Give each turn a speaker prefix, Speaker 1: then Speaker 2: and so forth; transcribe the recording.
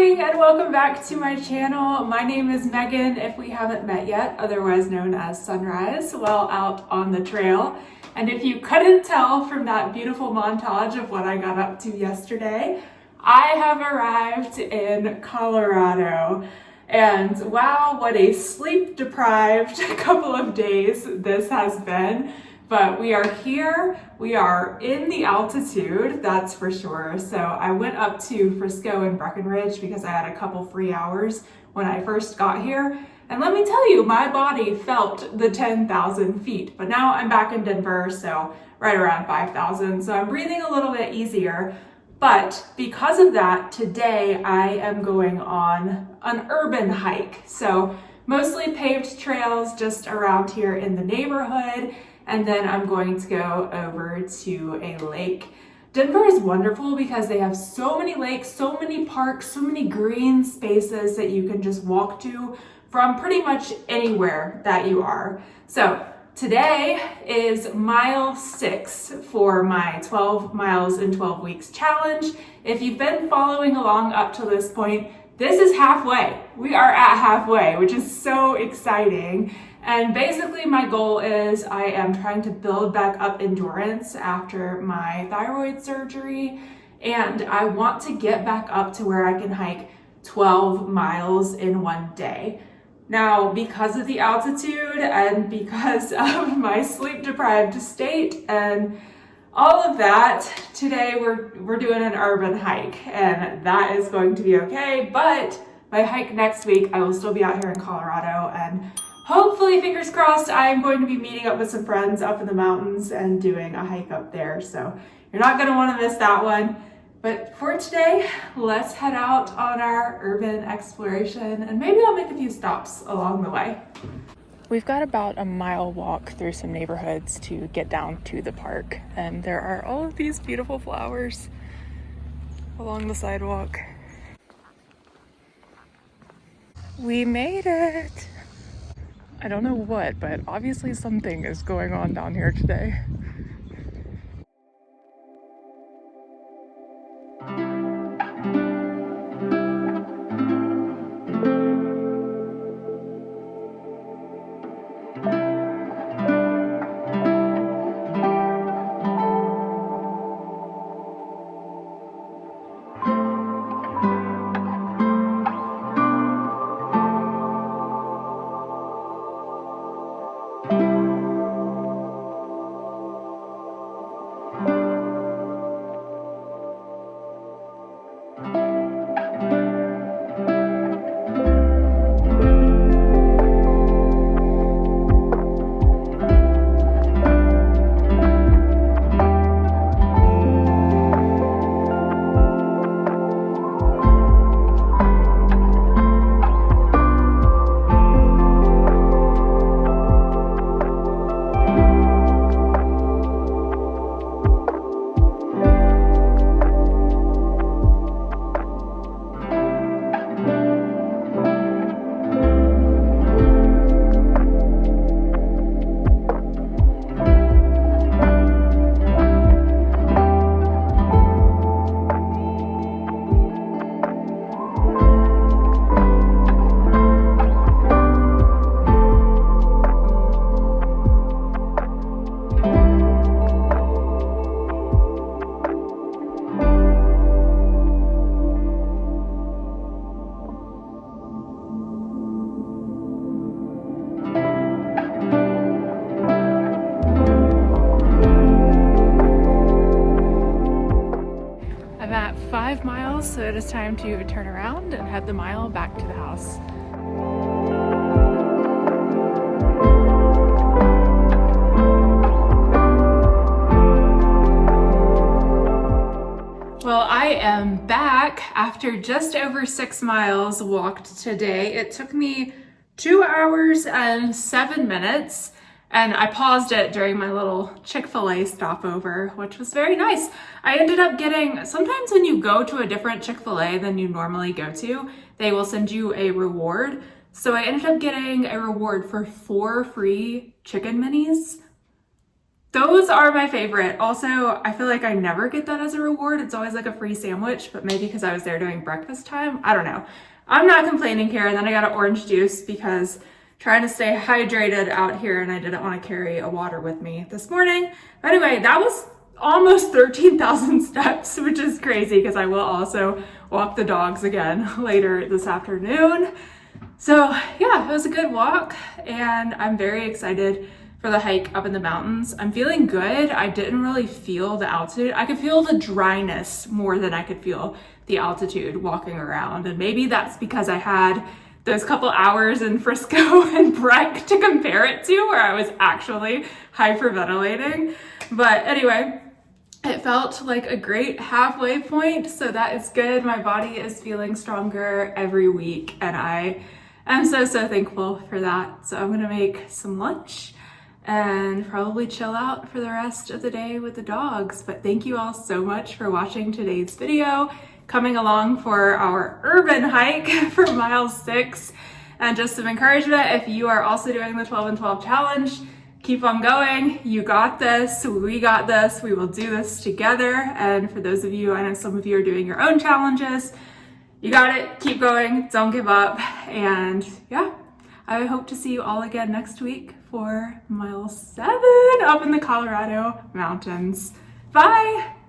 Speaker 1: morning and welcome back to my channel. My name is Megan, if we haven't met yet, otherwise known as Sunrise, while out on the trail. And if you couldn't tell from that beautiful montage of what I got up to yesterday, I have arrived in Colorado. And wow, what a sleep-deprived couple of days this has been. But we are here, we are in the altitude, that's for sure. So I went up to Frisco and Breckenridge because I had a couple free hours when I first got here. And let me tell you, my body felt the 10,000 feet, but now I'm back in Denver, so right around 5,000. So I'm breathing a little bit easier. But because of that, today I am going on an urban hike. So mostly paved trails just around here in the neighborhood. And then I'm going to go over to a lake. Denver is wonderful because they have so many lakes, so many parks, so many green spaces that you can just walk to from pretty much anywhere that you are. So today is mile 6 for my 12 miles in 12 weeks challenge. If you've been following along up to this point, this is halfway. We are at halfway, which is so exciting. And basically my goal is I am trying to build back up endurance after my thyroid surgery. And I want to get back up to where I can hike 12 miles in one day. Now, because of the altitude and because of my sleep-deprived state and all of that, today we're doing an urban hike, and that is going to be okay. But my hike next week, I will still be out here in Colorado, and hopefully, fingers crossed, I'm going to be meeting up with some friends up in the mountains and doing a hike up there. So you're not going to want to miss that one. But for today, let's head out on our urban exploration, and maybe I'll make a few stops along the way. We've got about a mile walk through some neighborhoods to get down to the park, and there are all of these beautiful flowers along the sidewalk. We made it! I don't know what, but obviously something is going on down here today. So it is time to turn around and head the mile back to the house. Well, I am back after just over 6 miles walked today. It took me 2 hours and 7 minutes. And I paused it during my little Chick-fil-A stopover, which was very nice. I ended up getting, sometimes when you go to a different Chick-fil-A than you normally go to, they will send you a reward. So I ended up getting a reward for 4 free chicken minis. Those are my favorite. Also, I feel like I never get that as a reward. It's always like a free sandwich, but maybe because I was there during breakfast time. I don't know. I'm not complaining here. And then I got an orange juice because trying to stay hydrated out here and I didn't want to carry a water with me this morning. But anyway, that was almost 13,000 steps, which is crazy because I will also walk the dogs again later this afternoon. So yeah, it was a good walk and I'm very excited for the hike up in the mountains. I'm feeling good. I didn't really feel the altitude. I could feel the dryness more than I could feel the altitude walking around. And maybe that's because I had those couple hours in Frisco and Breck to compare it to where I was actually hyperventilating. But anyway, it felt like a great halfway point. So that is good. My body is feeling stronger every week. And I am so thankful for that. So I'm gonna make some lunch and probably chill out for the rest of the day with the dogs. But thank you all so much for watching today's video, coming along for our urban hike for mile 6. And just some encouragement, if you are also doing the 12 and 12 challenge, keep on going. You got this. We got this. We will do this together. And for those of you, I know some of you are doing your own challenges. You got it. Keep going. Don't give up. And yeah, I hope to see you all again next week for mile 7 up in the Colorado mountains. Bye.